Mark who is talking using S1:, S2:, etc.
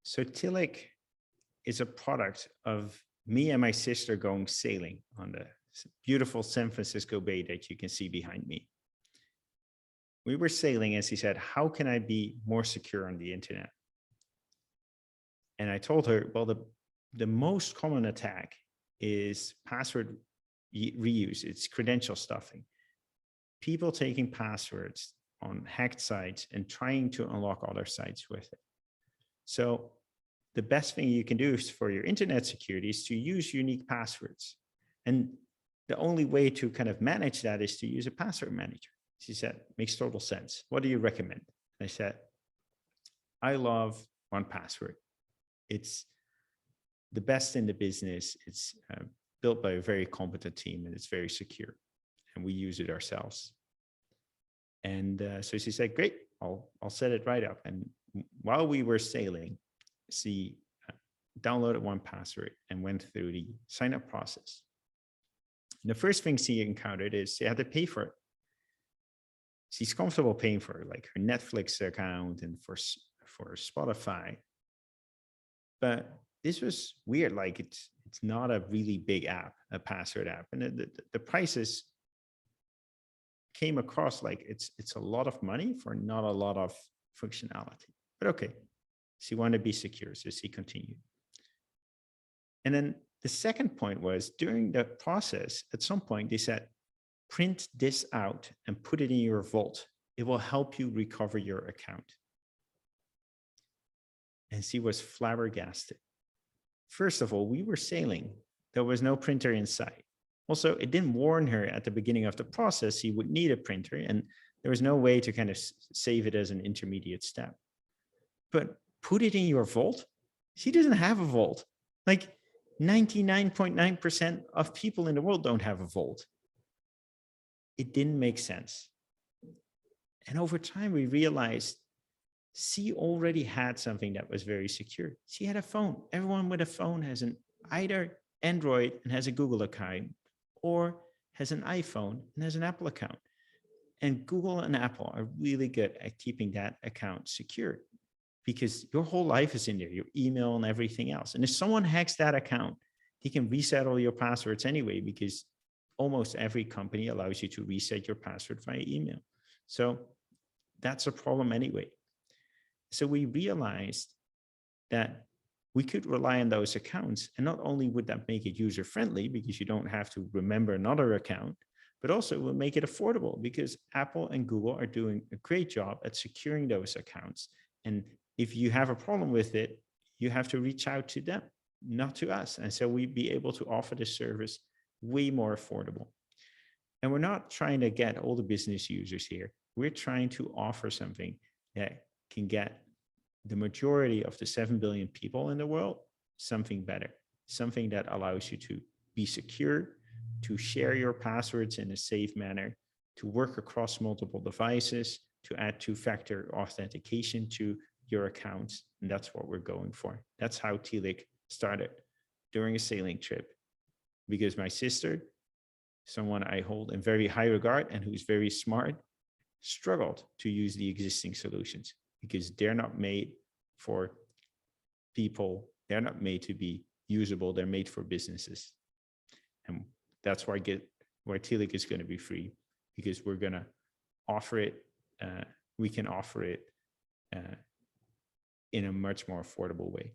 S1: So Tilig is a product of me and my sister going sailing on the beautiful San Francisco Bay that you can see behind me. We were sailing, as he said, how can I be more secure on the internet? And I told her, well, the most common attack is password reuse. It's credential stuffing. People taking passwords on hacked sites and trying to unlock other sites with it. So the best thing you can do for your internet security is to use unique passwords. And the only way to kind of manage that is to use a password manager. She said, makes total sense. What do you recommend? I said, I love 1Password. It's the best in the business. It's built by a very competent team and it's very secure. And we use it ourselves. And so she said, great, I'll set it right up. And while we were sailing, she downloaded 1Password and went through the sign up process. And the first thing she encountered is she had to pay for it. She's comfortable paying for it, like her Netflix account and for Spotify. But this was weird. Like it's not a really big app, a password app. And the prices came across like it's a lot of money for not a lot of functionality. But okay, she wanted to be secure, so she continued. And then the second point was during the process, at some point they said, print this out and put it in your vault. It will help you recover your account. And she was flabbergasted. First of all, we were sailing. There was no printer in sight. Also, it didn't warn her at the beginning of the process she would need a printer, and there was no way to kind of save it as an intermediate step. But put it in your vault? She doesn't have a vault. Like 99.9% of people in the world don't have a vault. It didn't make sense. And over time, we realized she already had something that was very secure. She had a phone. Everyone with a phone has either Android and has a Google account or has an iPhone and has an Apple account. And Google and Apple are really good at keeping that account secure because your whole life is in there, your email and everything else. And if someone hacks that account, he can reset all your passwords anyway, because almost every company allows you to reset your password via email. So that's a problem anyway. So we realized that we could rely on those accounts. And not only would that make it user-friendly because you don't have to remember another account, but also it will make it affordable because Apple and Google are doing a great job at securing those accounts. And if you have a problem with it, you have to reach out to them, not to us. And so we'd be able to offer this service way more affordable. And we're not trying to get all the business users here. We're trying to offer something that can get the majority of the 7 billion people in the world something better, something that allows you to be secure, to share your passwords in a safe manner, to work across multiple devices, to add two-factor authentication to your accounts. And that's what we're going for. That's how Tilig started during a sailing trip. Because my sister, someone I hold in very high regard and who's very smart, struggled to use the existing solutions because they're not made for people. They're not made to be usable. They're made for businesses. And that's why Tilig is going to be free, because we're going to offer it. We can offer it in a much more affordable way.